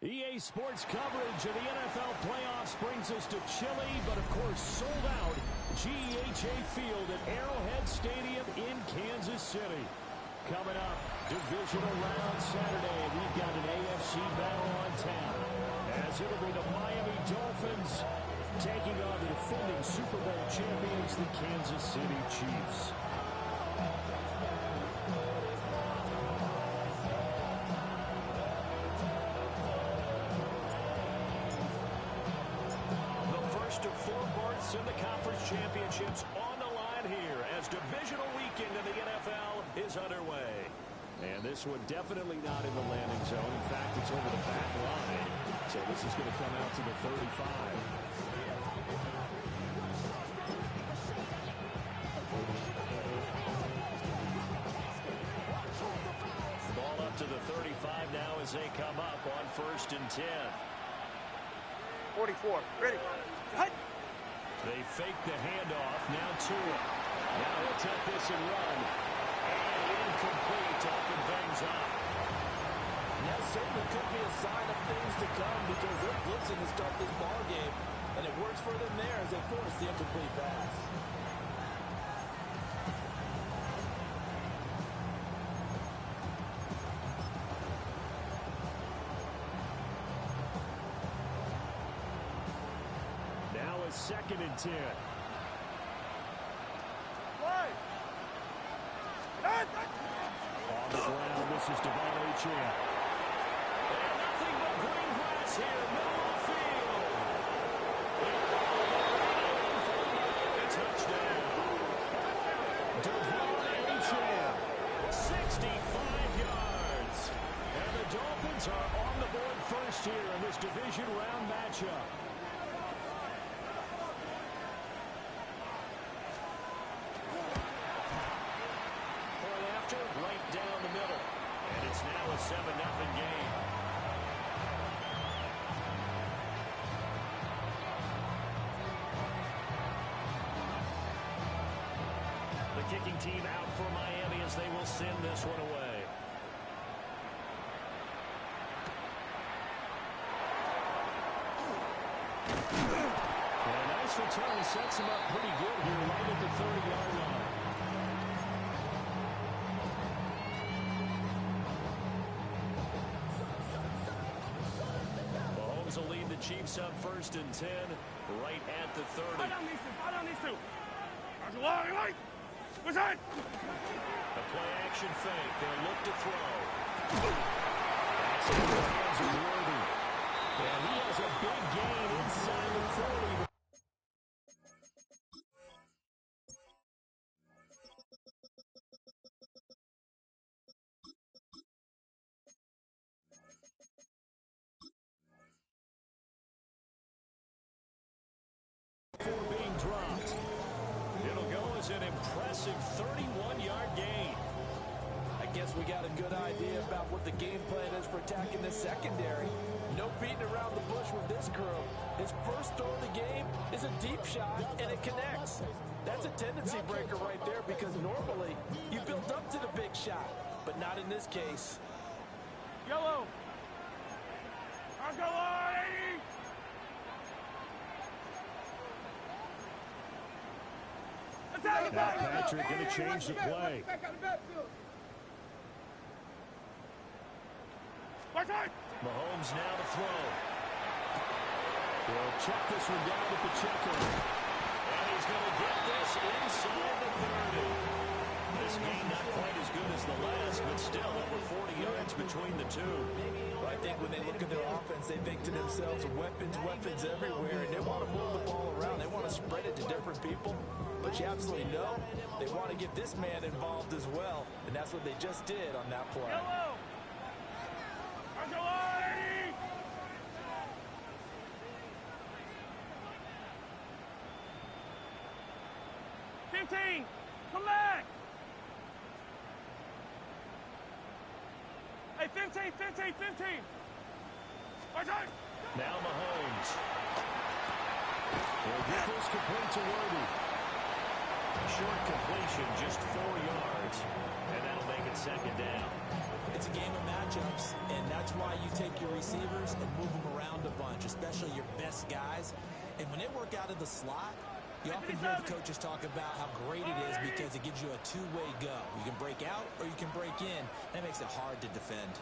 EA Sports coverage of the NFL playoffs brings us to chilly, but of course sold out GEHA Field at Arrowhead Stadium in Kansas City. Coming up, Divisional round Saturday, we've got an AFC battle on tap, as it'll be the Miami Dolphins taking on the defending Super Bowl champions, the Kansas City Chiefs. Of 4 berths in the conference championships on the line here as divisional weekend in the NFL is underway. And this one definitely not in the landing zone. In fact, it's over the back line. So this is going to come out to the 35. Ball up to the 35 now as they come up on 1st and 10. 44. Ready. They fake the handoff. Now to it. Now he'll take this and run. And incomplete to open things up. That certainly could be a sign of things to come because they're blitzing to start this ball game. And it works for them there as they force the incomplete pass. Second and 10. On the ground, this is Divisional champ. And nothing but green grass here, middle of the field. A touchdown. Divisional champ. 65 yards. And the Dolphins are on the board first here in this division round matchup. Right down the middle. And it's now a 7-0 game. The kicking team out for Miami as they will send this one away. And a nice return sets him up pretty good here right at the 30-yard line. Will lead the Chiefs up 1st and 10 right at the 30. Fight on these two. That's a long right. What's that? A play action fake. They'll look to throw. That's in the hands of Worthy. And he has a big gain inside the 40. Being dropped. It'll go as an impressive 31-yard gain. I guess we got a good idea about what the game plan is for attacking this secondary. No beating around the bush with this crew. His first throw of the game is a deep shot, and it connects. That's a tendency breaker right there because normally you build up to the big shot, but not in this case. Yellow. I'll go on, 80. Now Patrick going to change the play. Mahomes now to throw. He'll check this one down at the checker. And he's going to get this inside the 30. This game not quite as good as the last, but still over 40 yards between the two. Well, I think when they look at their offense, they think to themselves, weapons everywhere, and they want to move the ball around. They want to spread it to different people. But you absolutely know they want to get this man involved as well, and that's what they just did on that play. Yellow. 15. Come back. Hey, 15. Now Mahomes. He'll get this complete to Worthy. Short completion, just 4 yards, and that'll make it second down. It's a game of matchups, and that's why you take your receivers and move them around a bunch, especially your best guys. And when they work out of the slot, you often hear the coaches talk about how great it is because it gives you a two-way go. You can break out or you can break in. That makes it hard to defend.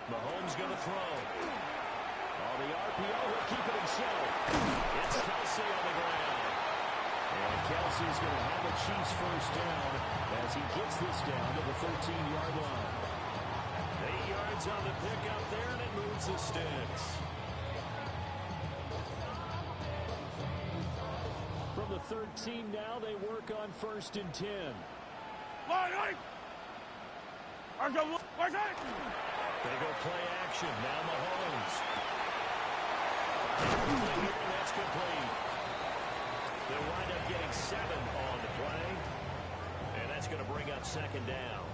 Mahomes going to throw. On the RPO, he'll keep it himself. It's Kelsey on the ground. And Kelsey's going to have a Chiefs first down as he gets this down to the 13-yard line. 8 yards on the pickup there, and it moves the sticks. From the 13 now, they work on 1st and 10. They go play action. Now Mahomes. That's complete. They'll wind up getting 7 on the play. And that's going to bring up 2nd down.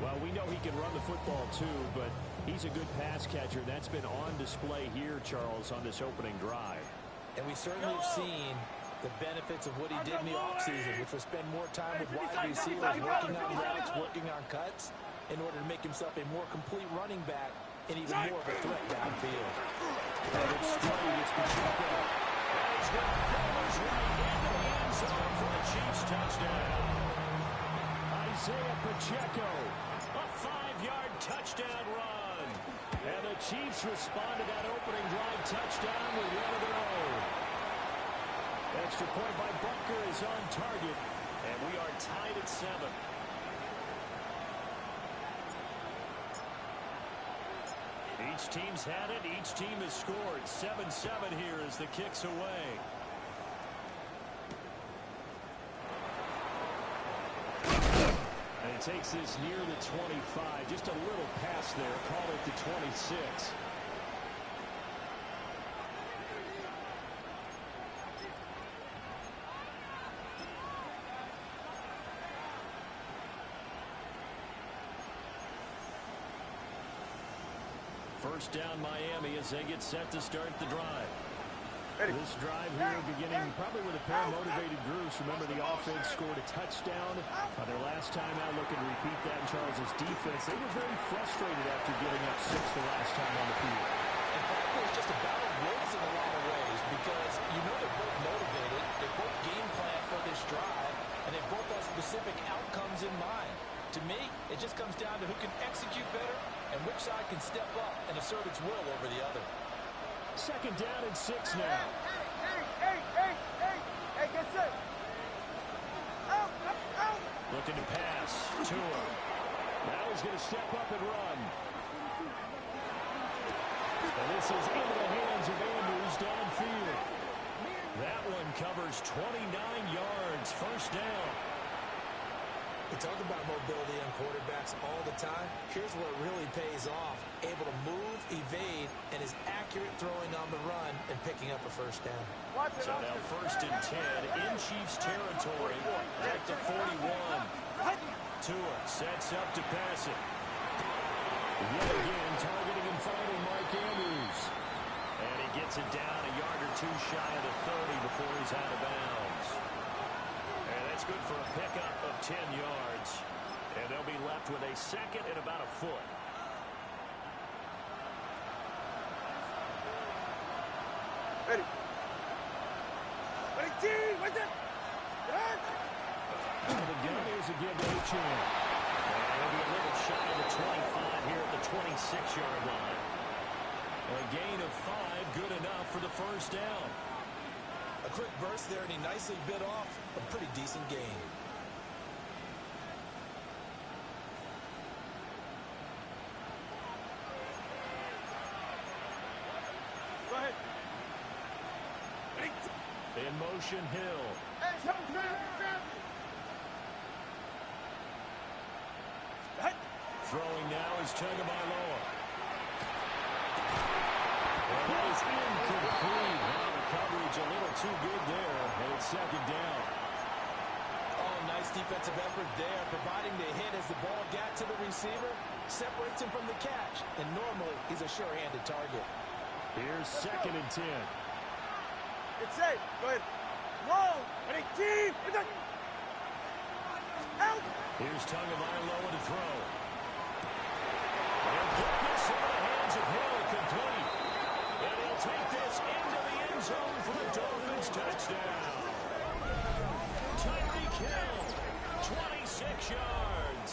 Well, we know he can run the football too, but he's a good pass catcher. That's been on display here, Charles, on this opening drive. And we certainly have seen the benefits of what he did in the offseason, which was spend more time with wide receivers, working on routes, working on cuts, in order to make himself a more complete running back and even more of a threat downfield. And it's straight. It's Pacheco. And he's got Bowers right into the end zone for the Chiefs touchdown. Isaiah Pacheco, a 5-yard touchdown run. And the Chiefs respond to that opening drive touchdown with one of their own. Extra point by Butker is on target, and we are tied at 7. Each team's had it. Each team has scored. 7-7 here as the kick's away. And he takes this near the 25. Just a little pass there. Call it the 26. First down Miami as they get set to start the drive. This drive here beginning probably with a pair of motivated groups. Remember, the offense scored a touchdown on their last time out. Looking to repeat that in Charles's defense. They were very frustrated after giving up 6 the last time on the field. In fact, it was just a battle of wills in a lot of ways because you know they're both motivated. They both game plan for this drive, and they both have specific outcomes in mind. To me, it just comes down to who can execute better and which side can step up and assert its will over the other. 2nd down and 6 now. Hey, get set. Out. Looking to pass. Tua. Now he's going to step up and run. And this is into the hands of Andrews downfield. That one covers 29 yards. First down. We talk about mobility on quarterbacks all the time. Here's where it really pays off. Able to move, evade, and is accurate throwing on the run and picking up a first down. So now 1st and 10 in Chiefs territory at the 41. Tua sets up to pass it. Yet again, targeting and finding Mark Andrews. And he gets it down a yard or two shy of the 30 before he's out of bounds. And that's good for a pickup of 10 yards. And they'll be left with a 2nd and about a foot. Ready, team, what's it? The gun is again to H.M. And he'll be a little shy of the 25 here at the 26-yard line. A gain of 5, good enough for the first down. A quick burst there, and he nicely bit off a pretty decent gain. Go ahead. In motion, Hill. Throwing now is Tagovailoa. And that is incomplete. Well, the coverage a little too good there, and it's 2nd down. Oh, nice defensive effort there, providing the hit as the ball got to the receiver, separates him from the catch, and normally he's a sure-handed target. Here's 2nd and 10. It's safe. Go ahead. Roll. Ready, team. Out. Here's Tagovailoa to throw. And put this in the hands of Hill, complete. And he'll take this into the end zone for the Dolphins touchdown. Tyreek Hill, 26 yards.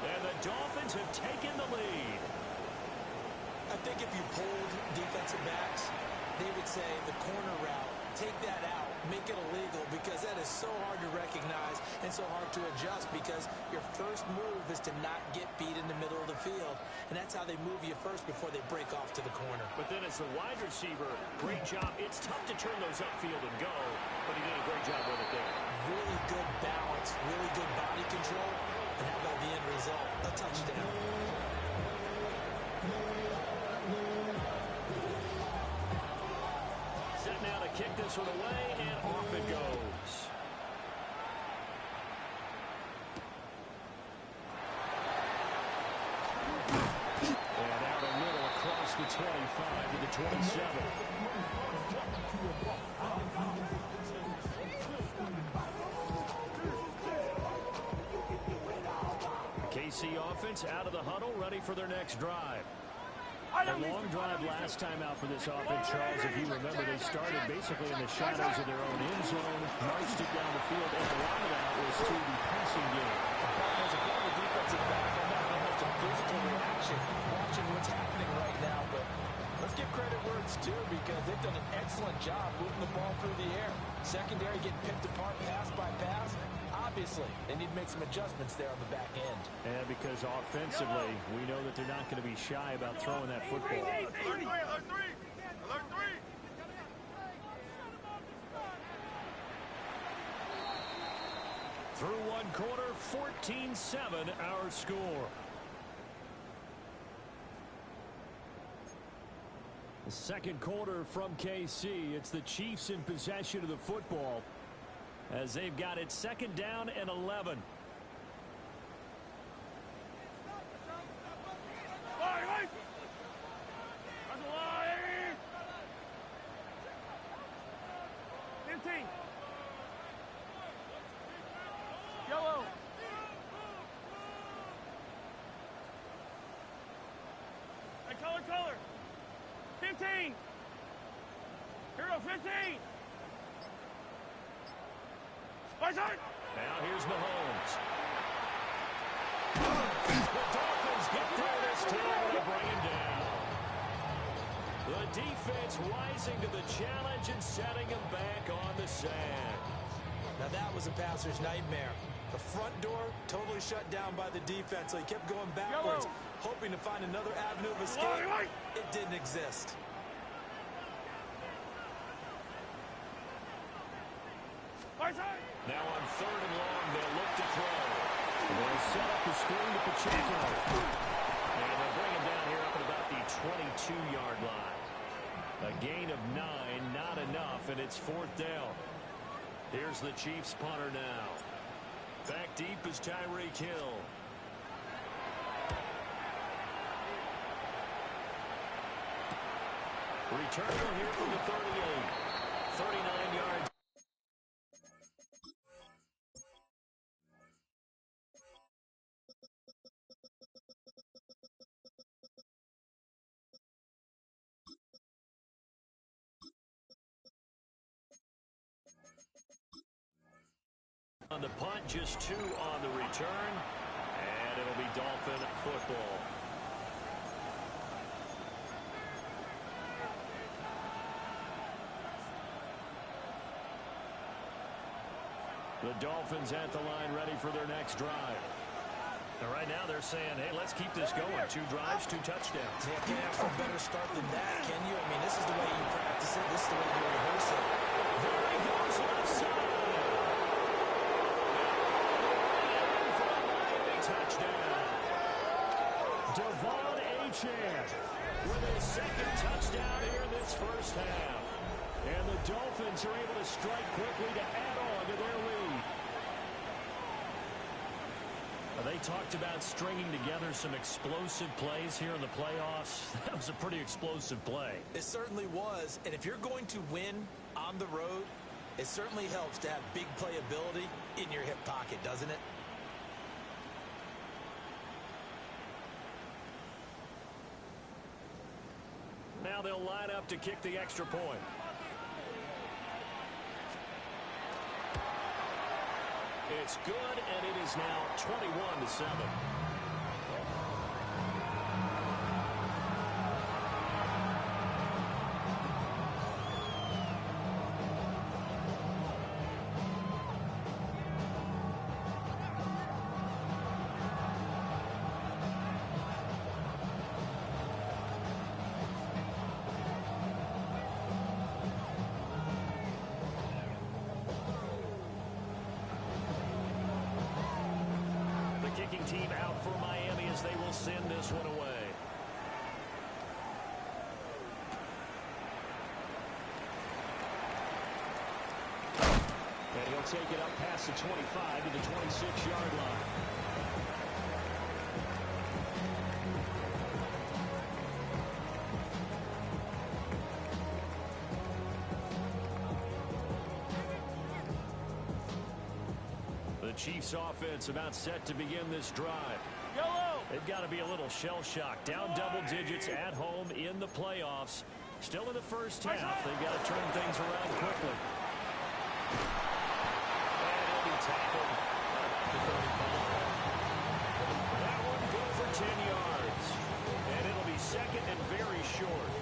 And the Dolphins have taken the lead. I think if you polled defensive backs, they would say the corner route, take that out, make it illegal, because that is so hard to recognize and so hard to adjust, because your first move is to not get beat in the middle of the field, and that's how they move you first before they break off to the corner. But then as the wide receiver, great job. It's tough to turn those upfield and go, but he did a great job with it there. Really good balance, really good body control, and how about the end result? A touchdown. Set now to kick this one away, and off it goes. And out a little across the 25 to the 27. KC offense out of the huddle, ready for their next drive. A long drive last time out for this offense, Charles. If you remember, they started basically in the shadows of their own end zone, marched it down the field, and a lot of that was through the passing game. As a former defensive back, I'm not going to have some physical reaction watching what's happening right now, but let's give credit where it's due, because they've done an excellent job moving the ball through the air. Secondary getting picked apart pass by pass. Obviously, they need to make some adjustments there on the back end. And because offensively, we know that they're not going to be shy about throwing that football. Alert three. Alert three. Through one quarter, 14-7 our score. The second quarter from KC. It's the Chiefs in possession of the football, as they've got it 2nd down and 11. Right. That's a line. 15. Yellow. Hey, color. 15. Hero, 15. Right side. Now here's Mahomes. The Dolphins get through this time and bring him down. The defense rising to the challenge and setting him back on the sand. Now that was a passer's nightmare. The front door totally shut down by the defense, so he kept going backwards, hoping to find another avenue of escape. It didn't exist. Now on 3rd and long, they'll look to throw. They'll set up the screen to Pacheco. And they'll bring him down here up at about the 22-yard line. A gain of 9, not enough, and it's 4th down. Here's the Chiefs punter now. Back deep is Tyreek Hill. Return here from the 38. 39 yards. On the punt, just 2 on the return, and it'll be Dolphin football. The Dolphins at the line, ready for their next drive. And right now they're saying, hey, let's keep this going. 2 drives, 2 touchdowns. Yeah, can't ask for a better start than that, can you? I mean, this is the way you practice it. This is the way you rehearse it. There he goes, left side. Touchdown. Devon Achane with a 2nd touchdown here in this first half. And the Dolphins are able to strike quickly to add on to their lead. They talked about stringing together some explosive plays here in the playoffs. That was a pretty explosive play. It certainly was. And if you're going to win on the road, it certainly helps to have big playability in your hip pocket, doesn't it? Now they'll line up to kick the extra point. It's good, and it is now 21-7. Kicking team out for Miami as they will send this one away. And he'll take it up past the 25 to the 26-yard line. The Chiefs offense about set to begin this drive. Yellow! They've got to be a little shell-shocked. Down double digits at home in the playoffs. Still in the first half. They've got to turn things around quickly. And he'll be tackled at the 35. That one good for 10 yards. And it'll be second and very short.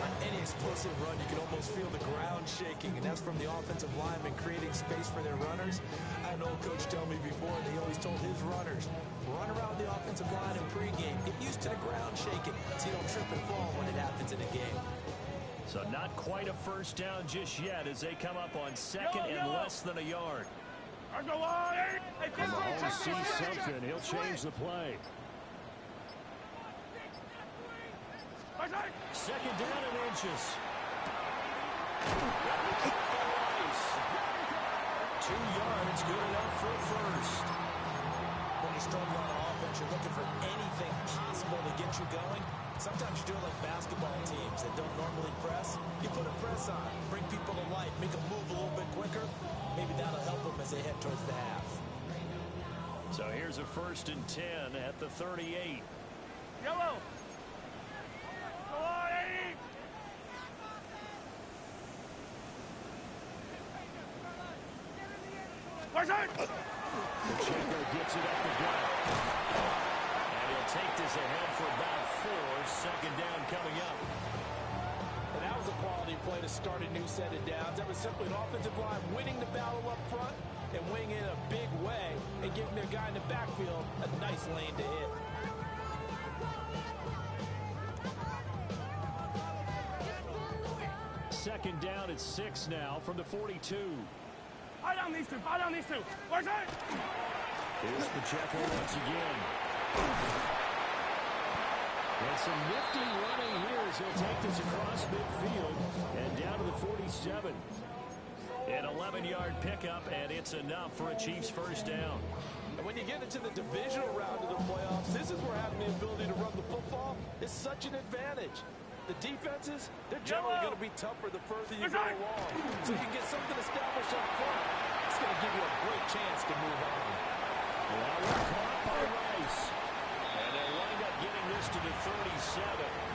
On any explosive run, you can almost feel the ground shaking, and that's from the offensive linemen creating space for their runners. I had an old coach tell me before, and he always told his runners, run around the offensive line in pregame. Get used to the ground shaking so you don't trip and fall when it happens in a game. So not quite a first down just yet as they come up on second and less than a yard. Mahomes sees something. He'll change the play. Second down and inches. 2 yards, good enough for a first. When you're struggling on offense, you're looking for anything possible to get you going. Sometimes you do it like basketball teams that don't normally press. You put a press on, bring people to life, make them move a little bit quicker. Maybe that'll help them as they head towards the half. So here's a 1st and 10 at the 38. Yellow! Pacheco gets it up the gut. And he'll take this ahead for about 4. Second down coming up. And that was a quality play to start a new set of downs. That was simply an offensive line winning the battle up front and winning in a big way and giving their guy in the backfield a nice lane to hit. Second down at 6 now from the 42. Fire down these two. Fire down these two. Where's it? Here's Pacheco once again. And some nifty running here as he'll take this across midfield and down to the 47. An 11-yard pickup, and it's enough for a Chiefs first down. And when you get into the divisional round of the playoffs, this is where having the ability to run the football is such an advantage. The defenses, they're generally going to be tougher the further you go along. So you can get something established up front. It's going to give you a great chance to move on. Well, we're caught by Rice. And they'll wind up getting this to the 37.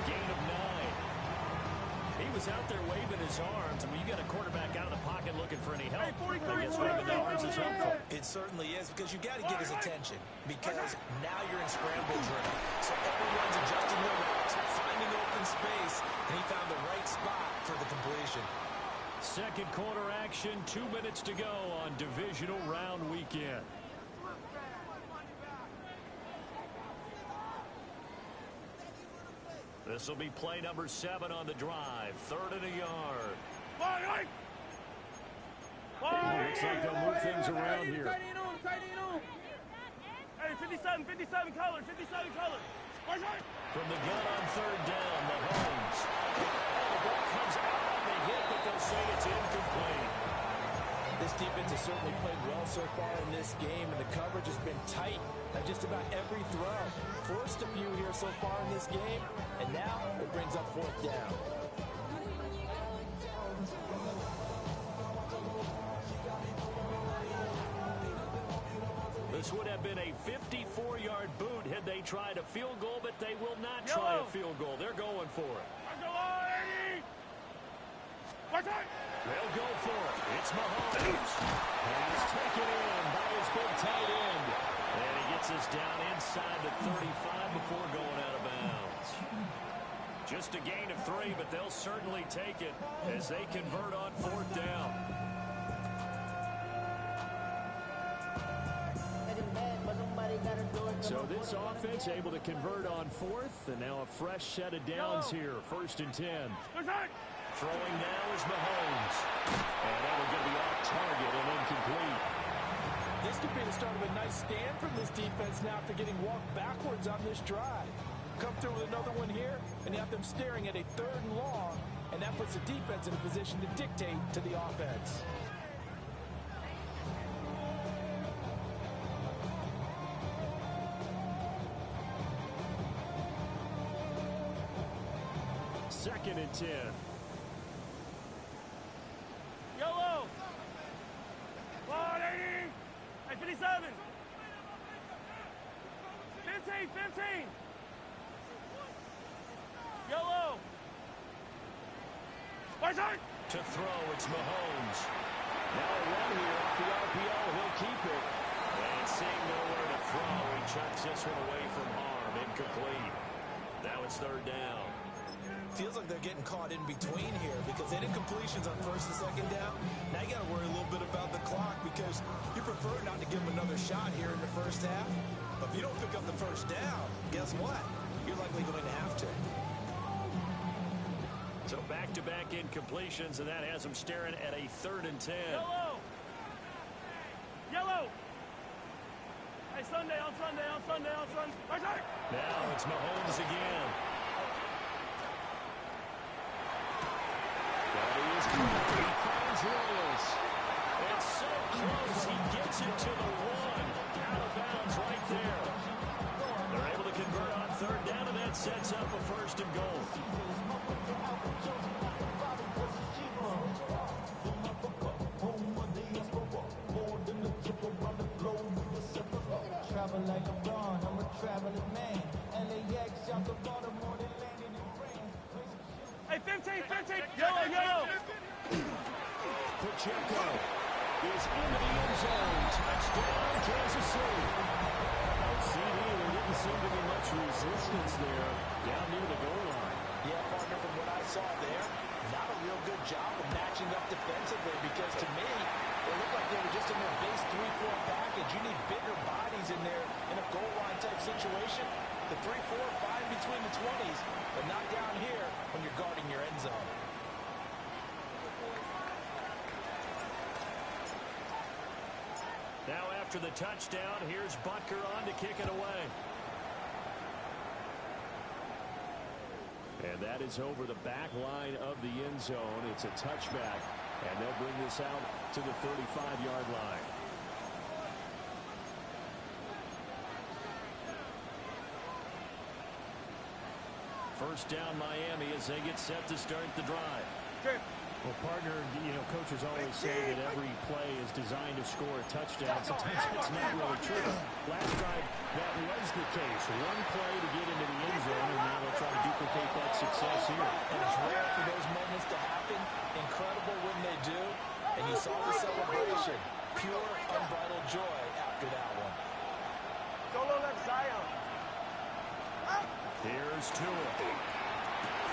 Gain of 9. He was out there waving his arms. I mean, you got a quarterback out of the pocket looking for any help. I guess waving the arms is helpful. It certainly is, because you got to get his attention, because now you're in scramble drill. So everyone's adjusting their routes, finding open space, and he found the right spot for the completion. Second quarter action, 2 minutes to go on Divisional Round Weekend. This will be play number 7 on the drive. 3rd and a yard. Looks like they'll move things around here. Hey, 57 colors, 57 colors. From the gun on 3rd down, Mahomes. The ball comes out on the hit, but they'll say it's incomplete. This defense has certainly played well so far in this game, and the coverage has been tight at just about every throw. Forced a few here so far in this game, and now it brings up fourth down. This would have been a 54-yard boot had they tried a field goal, but they will not try a field goal. They're going for it. They'll go for it. It's Mahomes. And he's taken in by his big tight end. And he gets us down inside the 35 before going out of bounds. Just a gain of 3, but they'll certainly take it as they convert on fourth down. So this offense able to convert on fourth, and now a fresh set of downs here. 1st and 10. Throwing now is Mahomes. And that will get the off target and incomplete. This could be the start of a nice stand from this defense now after getting walked backwards on this drive. Come through with another one here, and you have them staring at a 3rd and long, and that puts the defense in a position to dictate to the offense. Second and 10. Yellow. 180. 57. 15. Yellow. To throw, it's Mahomes. Now a run here off the RPO. He'll keep it. And seeing nowhere to throw, he chucks this one away from harm. Incomplete. Now it's 3rd down. Feels like they're getting caught in between here because they did completions on 1st and 2nd down. Now you got to worry a little bit about the clock because you prefer not to give them another shot here in the 1st half. But if you don't pick up the 1st down, guess what? You're likely going to have to. So back-to-back incompletions, and that has them staring at a 3rd and 10. Yellow. Hey, Sunday. Now it's Mahomes again. He finds Royals. It's so close, he gets it to the 1. Out of bounds right there. They're able to convert on 3rd down, and that sets up a 1st and goal. Travel like LeBron, I'm a traveling man. LAX, out the Baltimore, they landed in France. Hey, 15. Yellow. Pacheco is into the end zone. Touchdown, Kansas City. CD, there didn't seem to be much resistance there down near the goal line. Yeah, partner, from what I saw there, not a real good job of matching up defensively because to me, it looked like they were just in their base 3-4 package. You need bigger bodies in there in a goal line type situation. The 3-4, fine between the 20s, but not down here when you're guarding your end zone. Now after the touchdown, here's Butker on to kick it away. And that is over the back line of the end zone. It's a touchback, and they'll bring this out to the 35-yard line. First down Miami as they get set to start the drive. Well, partner, coaches always say that every play is designed to score a touchdown. Sometimes that's not really true. Last drive, that was the case. One play to get into the end zone, and now they'll try to duplicate that success here. And it's rare for those moments to happen. Incredible when they do. And you saw the celebration. Pure, unbridled joy after that one. Solo left Zion. Here's Tua.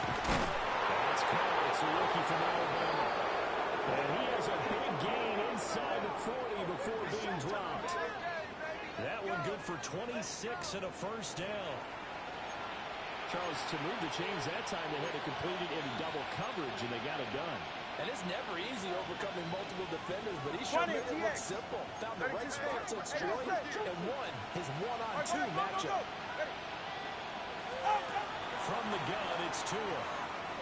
That's caught. It's a rookie from Alabama. And he has a big gain inside the 40 before being dropped. That one good for 26 and a 1st down. Charles, to move the chains that time, they had to complete it in double coverage, and they got it done. And it's never easy overcoming multiple defenders, but he sure made it look simple. Found the right spot to exploit and won his one-on-2 matchup. From the gun, it's Tua.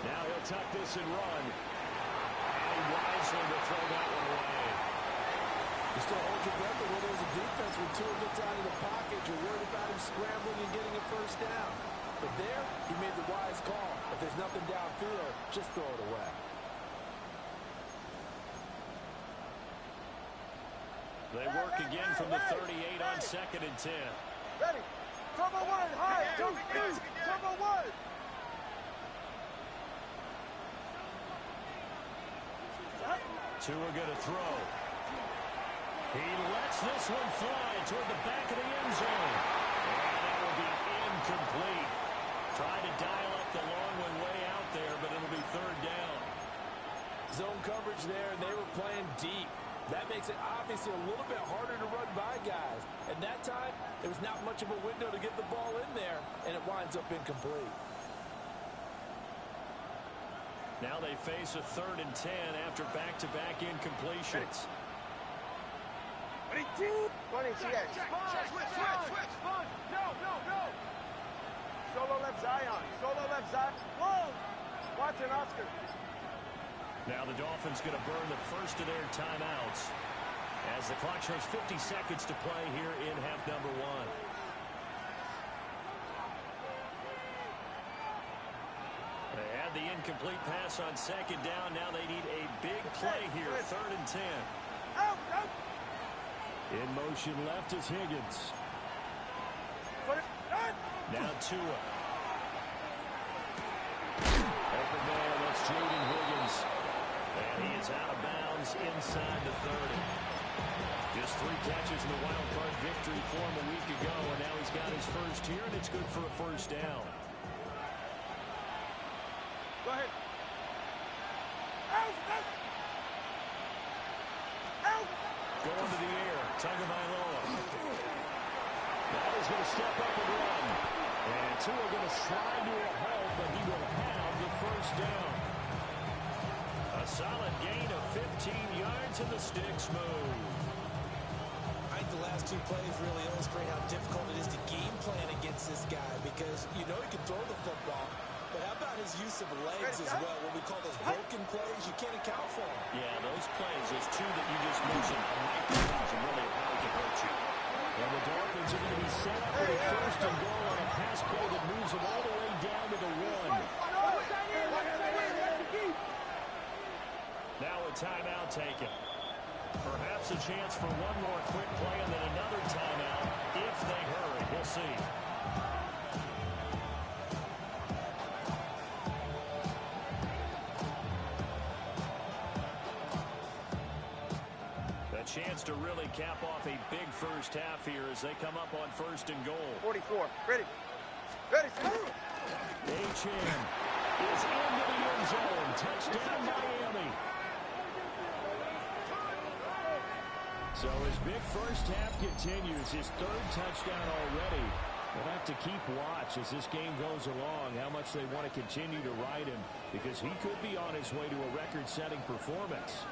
Now he'll tuck this and run. And wisely to throw that one away. They work again from the 38 on 2nd and 10. Ready. Turbo one, high. Turbo one. Tua going to throw. He lets this one fly toward the back of the end zone. And that will be incomplete. Try to dial up the long one way out there, but it'll be 3rd down. Zone coverage there, and they were playing deep. That makes it obviously a little bit harder to run by guys. And that time, there was not much of a window to get the ball in there, and it winds up incomplete. Now they face a 3rd and 10 after back-to-back incompletions. 22. 20, CX. Spun. No. Solo left Zion. Whoa. Watson, Oscar. Now the Dolphins going to burn the first of their timeouts as the clock shows 50 seconds to play here in half number 1. They had the incomplete pass on 2nd down. Now they need a big play here, 3rd and 10. Out. In motion left is Higgins. Now Tua. Open man, that's Jaden Higgins. And he is out of bounds inside the 30. Just 3 catches in the wild card victory for him a week ago, and now he's got his first here, and it's good for a 1st down. Go ahead. Out. Going to the air, Tagovailoa. Now he's going to step up and run. And Tua going to slide to a halt, but he will have the 1st down. A solid gain of 15 yards, and the sticks move. I think the last 2 plays really illustrate how difficult it is to game plan against this guy, because you know he can throw the football, but how about his use of legs as well? What we call those broken plays, you can't account for them. Yeah, those plays, those 2 that you just mentioned, are microcosm really how he can hurt you. And the Dolphins are going to be set up with a 1st and goal on a pass play that moves them all the way down to the 1. Now a timeout taken. Perhaps a chance for one more quick play and then another timeout if they hurry. We'll see. A chance to really cap off a big 1st half here as they come up on 1st and goal. 44. Ready. H.M. is into the end zone. Touchdown, Miami. So his big 1st half continues. His 3rd touchdown already. They'll have to keep watch as this game goes along, how much they want to continue to ride him, because he could be on his way to a record-setting performance.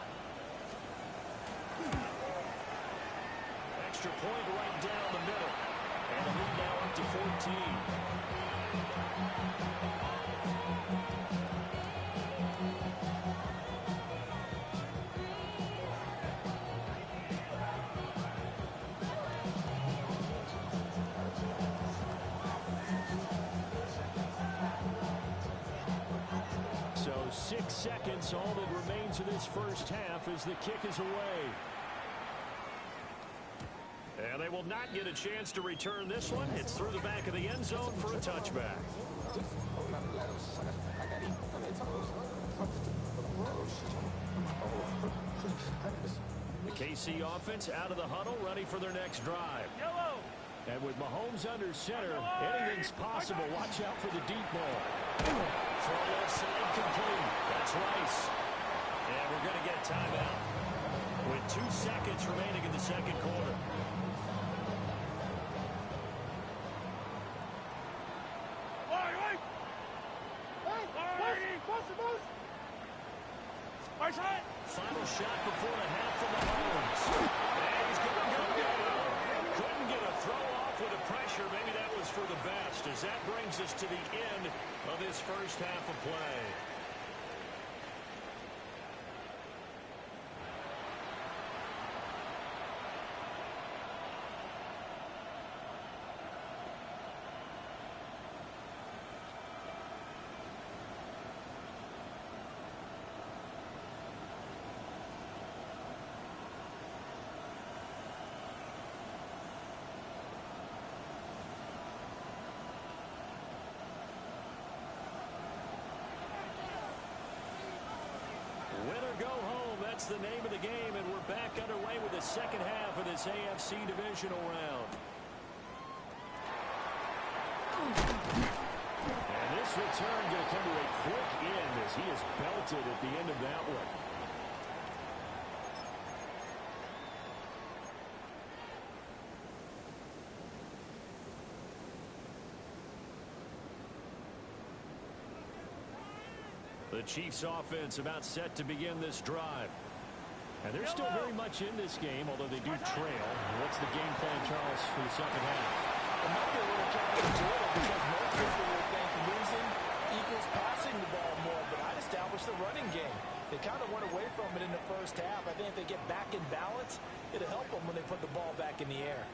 Extra point right down the middle. And the lead now up to 14. So 6 seconds, all that remains of this 1st half as the kick is away. And they will not get a chance to return this one. It's through the back of the end zone for a touchback. The KC offense out of the huddle, ready for their next drive. And with Mahomes under center, anything's possible. Watch out for the deep ball. Throw left side complete. That's Rice. And we're going to get timeout with 2 seconds remaining in the 2nd quarter. Final shot before the half from Mahomes. And he's going to go down. Couldn't get a throw off with the pressure. Maybe that was for the best, as that brings us to the end of this 1st half of play. that's the name of the game, and we're back underway with the second half of this AFC Divisional round. And this return going to come to a quick end as he is belted at the end of that one. The Chiefs offense about set to begin this drive. And they're still very much in this game, although they do trail. What's the game plan, Charles, for the second half? It might be a little counterintuitive because most people would think losing equals passing the ball more, but I'd establish the running game. They kind of went away from it in the first half. I think if they get back in balance, it'll help them when they put the ball back in the air.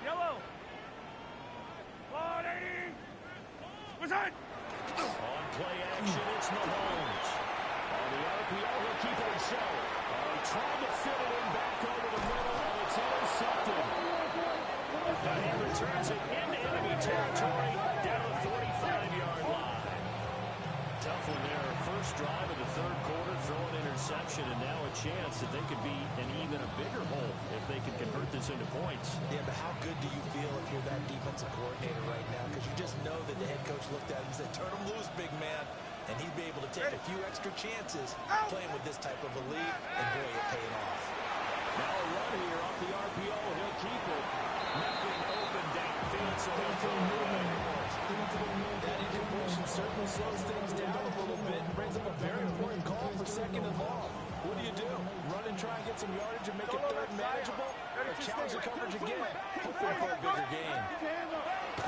Yellow. 180. What's that? On play action, it's Mahomes. On the RPO, he'll keep it himself. He tried to fit it in back over the middle, and it's intercepted. And he returns it into enemy territory down the 45-yard line. Tough one there. First drive of the third quarter, throw an interception, and now a chance that they could be in even a bigger hole if they can convert this into points. Yeah, but how good do you feel if you're that defensive coordinator right now? Because you just know that the head coach looked at him and said, turn him loose, big man. And he'd be able to take a few extra chances playing with this type of a lead, and boy, it paid off. Now a run here off the RPO. He'll keep it. Nothing open downfield, so he'll throw it away. That incompletion certainly slows things down a little bit and brings up a very important call for second and long. What do? Run and try and get some yardage and make it third manageable? Or challenge the coverage again, hoping for a bigger gain.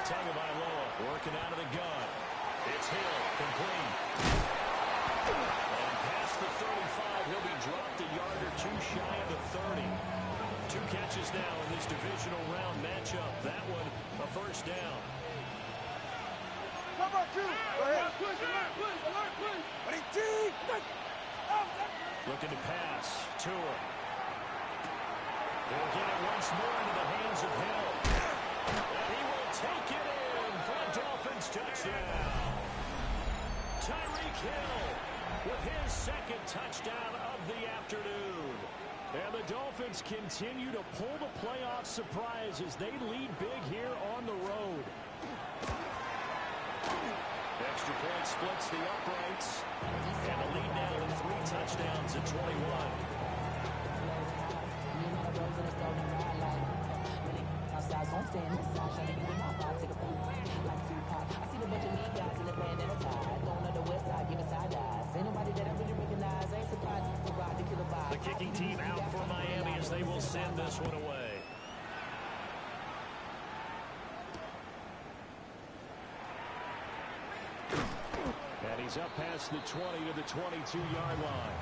Tagovailoa working out of the gun. It's Hill, complete. And past the 35, he'll be dropped a yard or two shy of the 30. 2 catches now in this divisional round matchup. That one, a first down. Come on, two. Go ahead. Looking to pass. Tua. They'll get it once more into the hands of Hill. And he will take it in for a Dolphins touchdown. Tyreek Hill with his second touchdown of the afternoon. And the Dolphins continue to pull the playoff surprise as they lead big here on the road. Extra point splits the uprights. And the lead now with 3 touchdowns at 21. The kicking team out for Miami as they will send this one away. And he's up past the 20 to the 22-yard line.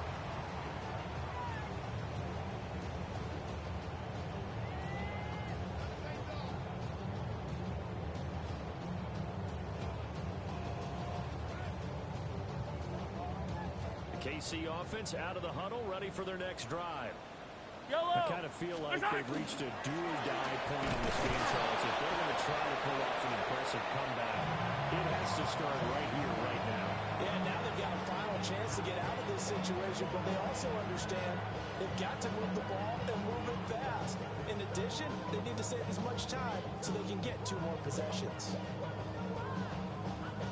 KC offense out of the huddle, ready for their next drive. I kind of feel like they've reached a do-or-die point in this game, Charles. If they're going to try to pull off an impressive comeback, it has to start right here, right now. Yeah, now they've got a final chance to get out of this situation, but they also understand they've got to move the ball and move it fast. In addition, they need to save as much time so they can get 2 more possessions.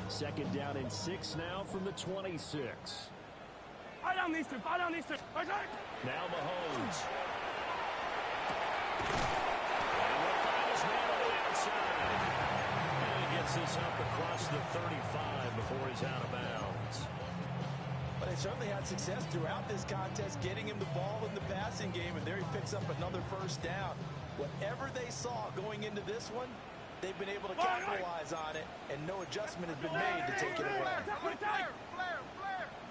Second down and 6 now from the 26. Fire down these two. Now Mahomes. And we'll find his man on the outside. And he gets this up across the 35 before he's out of bounds. But they certainly had success throughout this contest, getting him the ball in the passing game, and there he picks up another first down. Whatever they saw going into this one, they've been able to capitalize on it, and no adjustment has been made to take it away.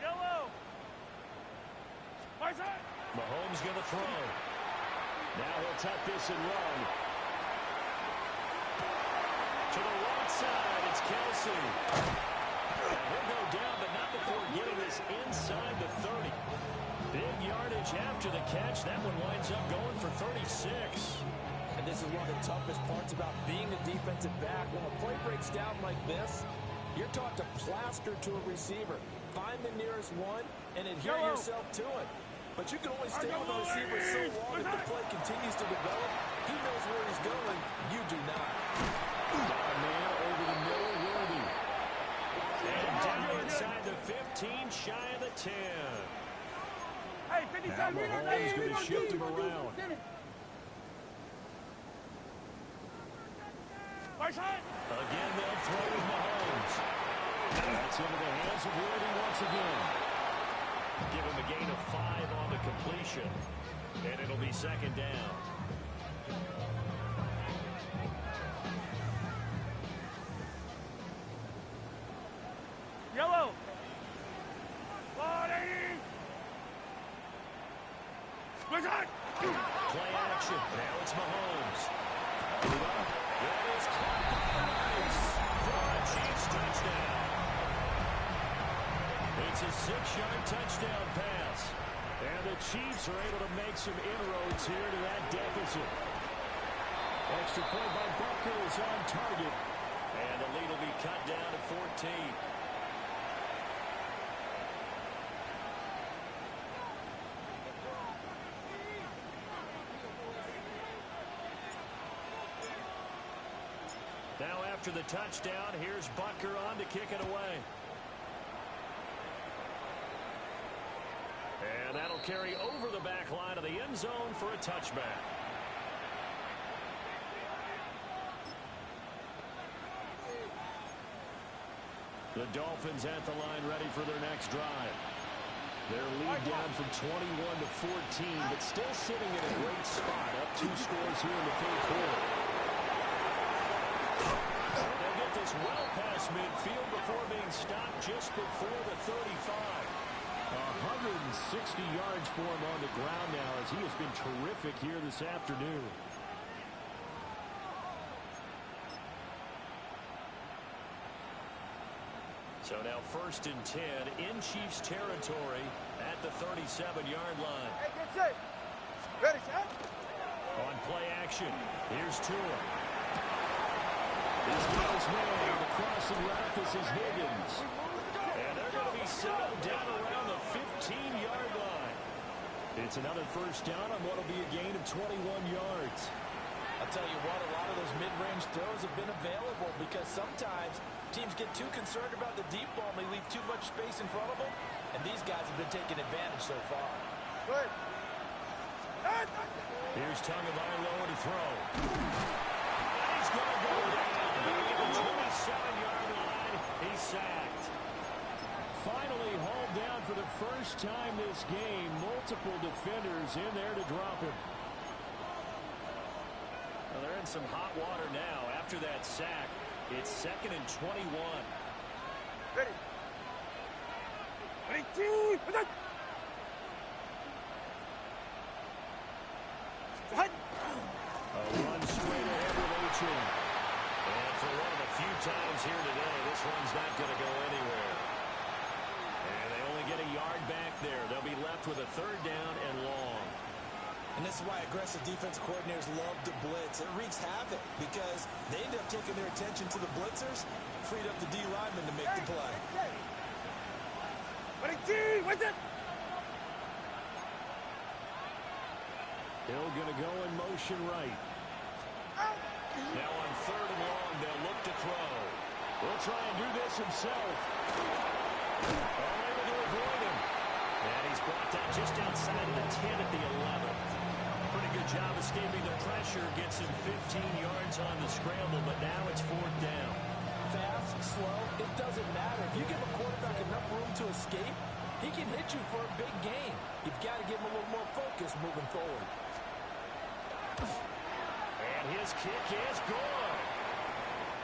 Yellow. Mahomes going to throw. Now he'll tuck this and run. To the right side, it's Kelsey. He'll go down, but not before getting this inside the 30. Big yardage after the catch. That one winds up going for 36. And this is one of the toughest parts about being a defensive back. When a play breaks down like this, You're taught to plaster to a receiver. Find the nearest one and adhere yourself to it. But you can only stay with the receiver so long if the play continues to develop. He knows where he's going. You do not. Got a man over the middle, Worthy. And down inside the 15, shy of the 10. Hey, Now Mahomes going to shift him around. Again, they'll throw with Mahomes. That's into the hands of Worthy once again. Give him a gain of 5 on the completion. And it'll be second down. Yellow. Play action. Now it's Mahomes. That is caught by Rice for a Chiefs touchdown. It's a 6-yard touchdown pass. And the Chiefs are able to make some inroads here to that deficit. Extra point by Butker is on target. And the lead will be cut down to 14. Now after the touchdown, here's Butker on to kick it away. And that'll carry over the back line of the end zone for a touchback. The Dolphins at the line ready for their next drive. Their lead down from 21 to 14, but still sitting in a great spot. Up 2 scores here in the third quarter. They'll get this well past midfield before being stopped just before the 35. 160 yards for him on the ground now as he has been terrific here this afternoon. So now 1st and 10 in Chiefs territory at the 37-yard line. Hey, get set. Ready, set. On play action, here's Tua. This guy's made. The crossing route, this is Higgins. And they're going to be settled down around the 15-yard line. It's another first down on what will be a gain of 21 yards. I'll tell you what, a lot of those mid-range throws have been available because sometimes teams get too concerned about the deep ball and they leave too much space in front of them. And these guys have been taking advantage so far. Good. Here's Tagovailoa to throw. He's going to go down at the 27-yard line. He's sacked. Finally hauled down for the first time this game. Multiple defenders in there to drop him. Well, they're in some hot water now after that sack. It's 2nd and 21. Ready. Ready, two. A run straight ahead with A-Chain. And for one of the few times here today, this one's not going to go anywhere. And they only get a yard back there. They'll be left with a 3rd down and long. And this is why aggressive defense coordinators love to blitz. It wreaks havoc because they end up taking their attention to the blitzers, freed up the D lineman to make the play. Ready, two. What's it? Hill going to go in motion right. Now on 3rd and long, they'll look to throw. Will try and do this himself. Unable to avoid him. And he's brought down just outside of the 10 at the 11. Pretty good job escaping the pressure. Gets him 15 yards on the scramble, but now it's 4th down. Fast, slow, it doesn't matter. If you give a quarterback enough room to escape, he can hit you for a big gain. You've got to give him a little more focus moving forward. And his kick is good.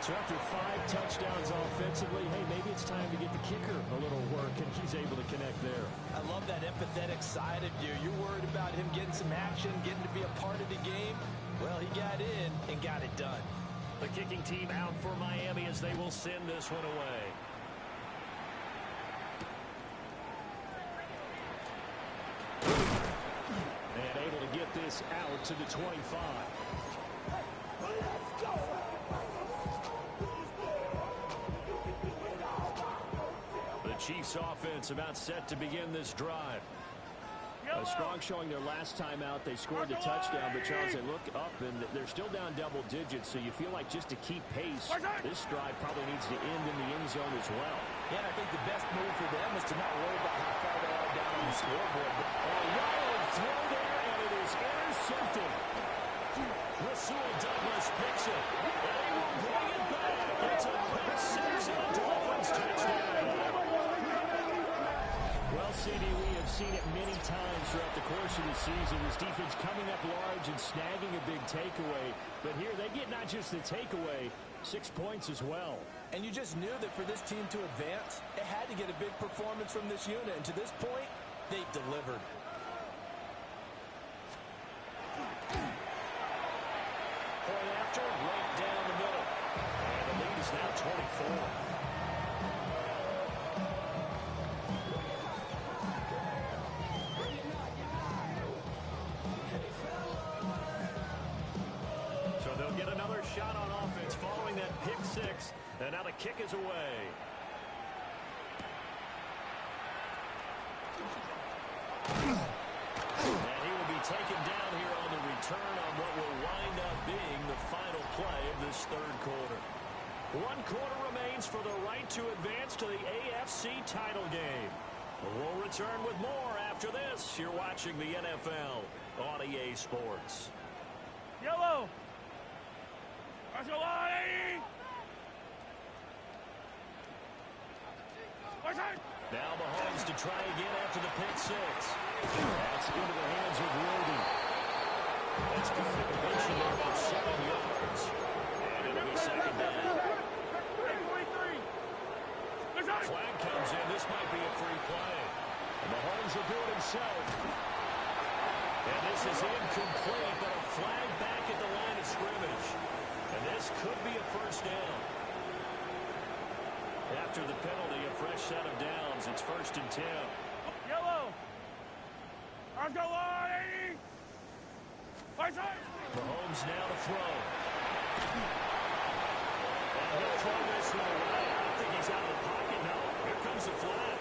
So after 5 touchdowns offensively, hey, maybe it's time to get the kicker a little work, and he's able to connect there. I love that empathetic side of you. You're worried about him getting some action, getting to be a part of the game. Well, he got in and got it done. The kicking team out for Miami as they will send this one away. And able to get this out to the 25. Chiefs offense about set to begin this drive. A strong showing their last time out. They scored the touchdown, but Charles, they look up and they're still down double digits, so you feel like just to keep pace, this drive probably needs to end in the end zone as well. Yeah, and I think the best move for them is to not worry about how far they are down on the scoreboard. A wild throw there, and it is intercepted. Rasul Douglas picks it, and they will bring it back. It's a pick six and a Dolphins touchdown. Well, CD, we have seen it many times throughout the course of the season. This defense coming up large and snagging a big takeaway. But here they get not just the takeaway, 6 points as well. And you just knew that for this team to advance, it had to get a big performance from this unit. And to this point, they've delivered. Point after, right down the middle. And the lead is now 24. Shot on offense following that pick six, and now the kick is away. And he will be taken down here on the return on what will wind up being the final play of this third quarter. 1 quarter remains for the right to advance to the AFC title game. We'll return with more after this. You're watching the NFL on EA Sports. Yellow! Now Mahomes to try again after the pick six. That's into the hands of Roby. That's good for completion there about 7 yards. And it'll be second down. Flag comes in. This might be a free play. And Mahomes will do it himself. And this is incomplete, but a flag back at the line of scrimmage. And this could be a first down. After the penalty, a fresh set of downs. It's 1st and 10. Yellow. Let's go, 80. Mahomes now to throw. And he'll throw this one away. I don't think he's out of the pocket. No, here comes the flag.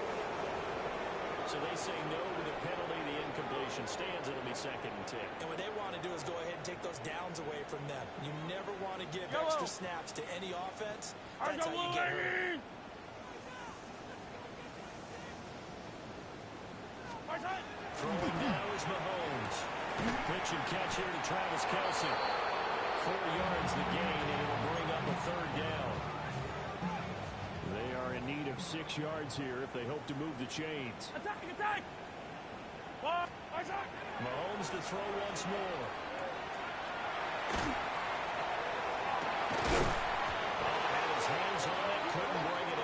So they say no to the penalty. The incompletion stands. It'll be 2nd and 10. And what they want to do is go ahead and take those downs away from them. You never want to give extra snaps to any offense. That's how you get hurt. Throwing now is Mahomes. Pitch and catch here to Travis Kelce. 4 yards the gain, and it'll bring up a 3rd down. They are in need of 6 yards here if they hope to move the chains. Attack! Mahomes to throw once more. Had his hands on it, couldn't bring it in.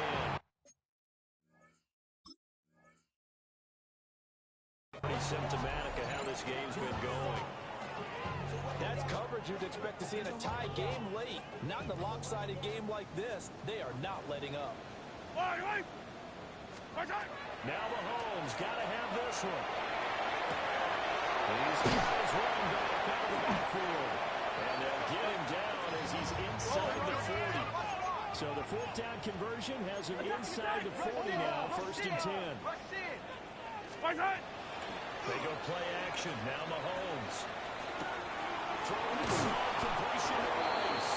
Pretty symptomatic of how this game's been going. That's coverage you'd expect to see in a tie game late. Not in a lopsided game like this. They are not letting up. Now Mahomes got to have this one. These guys running back out of the backfield. And they'll get him down as he's inside the 40. So the 4th down conversion has him inside the 40 now, 1st and 10. They go play action. Now Mahomes. Throwing a small completion to Rice.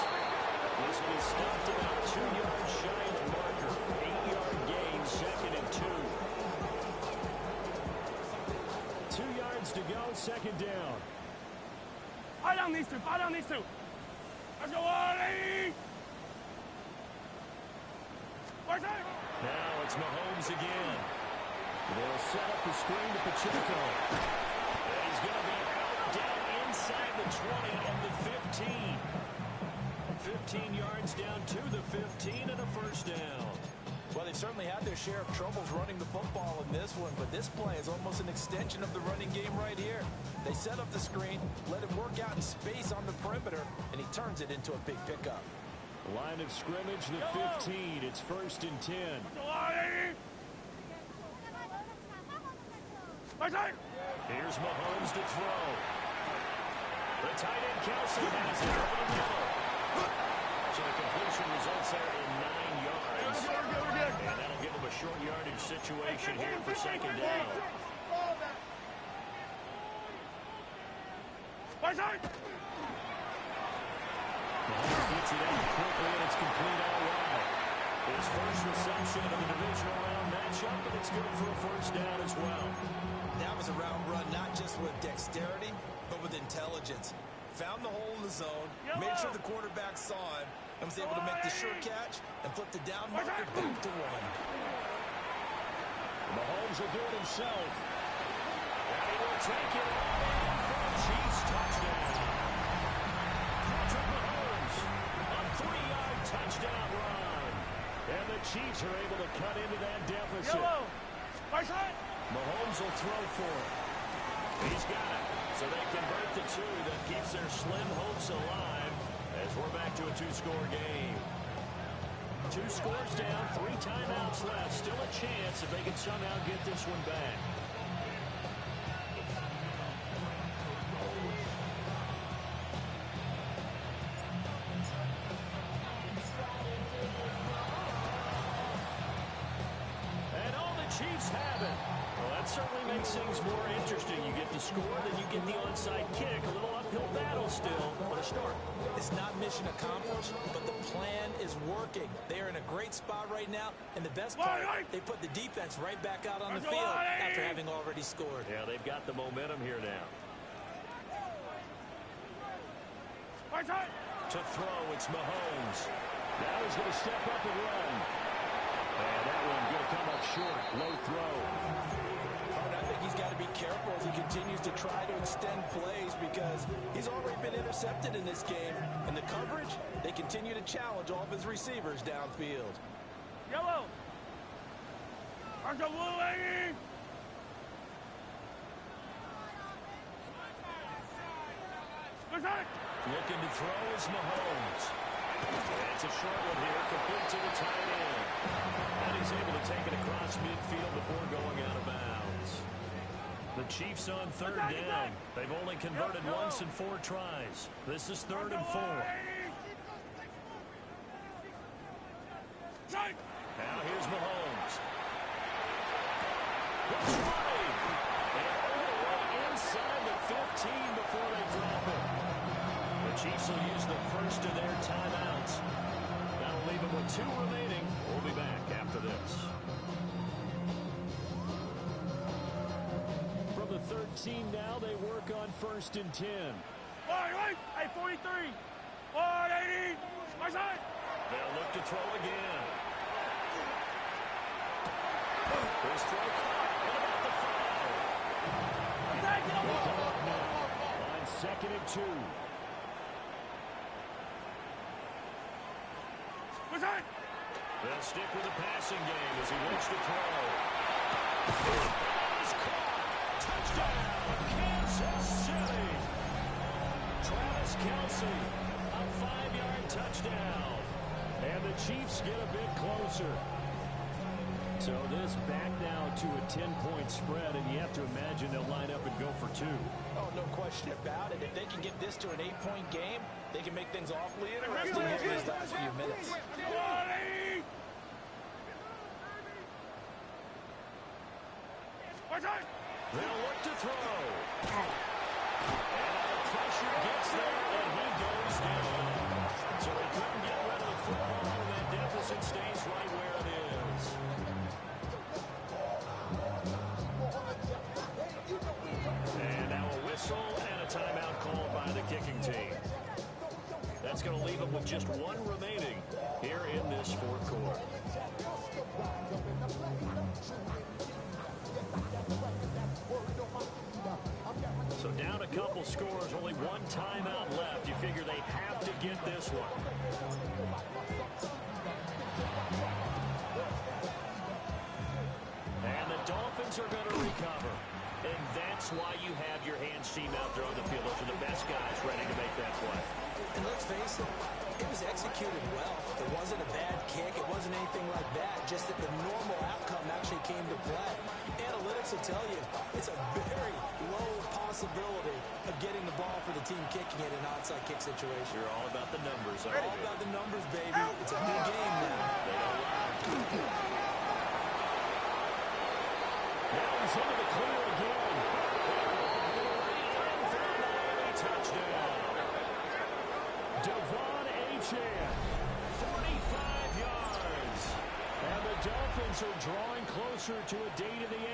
This one is stopped about 2 yards shy of the marker. 8-yard gain, 2nd and 2. 2 yards to go, 2nd down. Fire down these two. Let's go, Ollie! Now it's Mahomes again. They'll set up the screen to Pacheco. And he's going to be out down inside the 20 and the 15. 15 yards down to the 15 and a 1st down. Well, they've certainly had their share of troubles running the football in this one, but this play is almost an extension of the running game right here. They set up the screen, let him work out in space on the perimeter, and he turns it into a big pickup. Line of scrimmage, the 15. It's 1st and 10. Here's Mahomes to throw. The tight end Kelce has it over the middle. So the completion results there in 9 yards. And that'll give him a a short yardage situation here for second down. Mahomes gets it out quickly, and it's complete all right. His first reception of the divisional round matchup, and it's good for a first down as well. That was a round run, not just with dexterity, but with intelligence. Found the hole in the zone, made sure the quarterback saw him, and was able to make the sure catch and flip the down marker back to one. Mahomes will do it himself. And he will take it all in for a Chiefs touchdown. Patrick Mahomes, a 3-yard touchdown run. And the Chiefs are able to cut into that deficit. Mahomes will throw for it. He's got it. So they convert the two. That keeps their slim hopes alive as we're back to a two-score game. 2 scores down, 3 timeouts left. Still a chance if they can somehow get this one back. And all the Chiefs have it. Well, that certainly makes things more interesting. You get the score, then you get the onside kick. A little uphill battle still, but a start. It's not mission accomplished, but the plan is working. They are in a great spot right now, and the best part, they put the defense right back out on the field after having already scored. Yeah, they've got the momentum here now. To throw, it's Mahomes. Now he's going to step up and run. And that one going to come up short. Low throw. I think he's got to be careful as he continues to try to extend plays because he's already been intercepted in this game. And the coverage, they continue to challenge all of his receivers downfield. Yellow. There's the blue lady. Looking to throw is Mahomes. That's a short one here, complete to the tight end. And he's able to take it across midfield before going out of bounds. The Chiefs on third down. They've only converted once in 4 tries. This is 3rd and 4. Now here's Mahomes. He's running. And all the way inside the 15 before they drop it. The Chiefs will use the first of their timeouts. That'll leave them with 2 remaining. We'll be back after this. From the 13 now, they work on 1st and 10. Hey, 43. 180. My side. They'll look to throw again. Here's throw caught. What about the foul? They'll come up now on 2nd and 2. They'll stick with the passing game as he looks to throw. He's caught. Touchdown, Kansas City. Travis Kelce, a 5-yard touchdown. And the Chiefs get a bit closer. So this back now to a 10-point spread, and you have to imagine they'll line up and go for 2. Oh, no question about it. If they can get this to an 8-point game, they can make things awfully interesting in these last few minutes. They'll look to throw. And the pressure gets there, and he goes down. So they couldn't get rid of the football, and that deficit stays right where it is. And now a whistle and a timeout called by the kicking team. That's going to leave them with just 1 remaining here in this 4th quarter. So down a couple scores, only 1 timeout left. You figure they have to get this one. And the Dolphins are going to recover. And that's why you have your hands team out there on the field. Those are the best guys ready to make that play. And let's face it, it was executed well. It wasn't a bad kick. It wasn't anything like that. Just that the normal outcome actually came to play. Analytics will tell you it's a very low possibility of getting the ball for the team kicking it in an onside kick situation. You're all about the numbers, aren't All you? about the numbers, baby. It's a big game now. They don't lie. is into the clear again. And for a Miami touchdown. Devon Achane, 45 yards. And the Dolphins are drawing closer to a date in the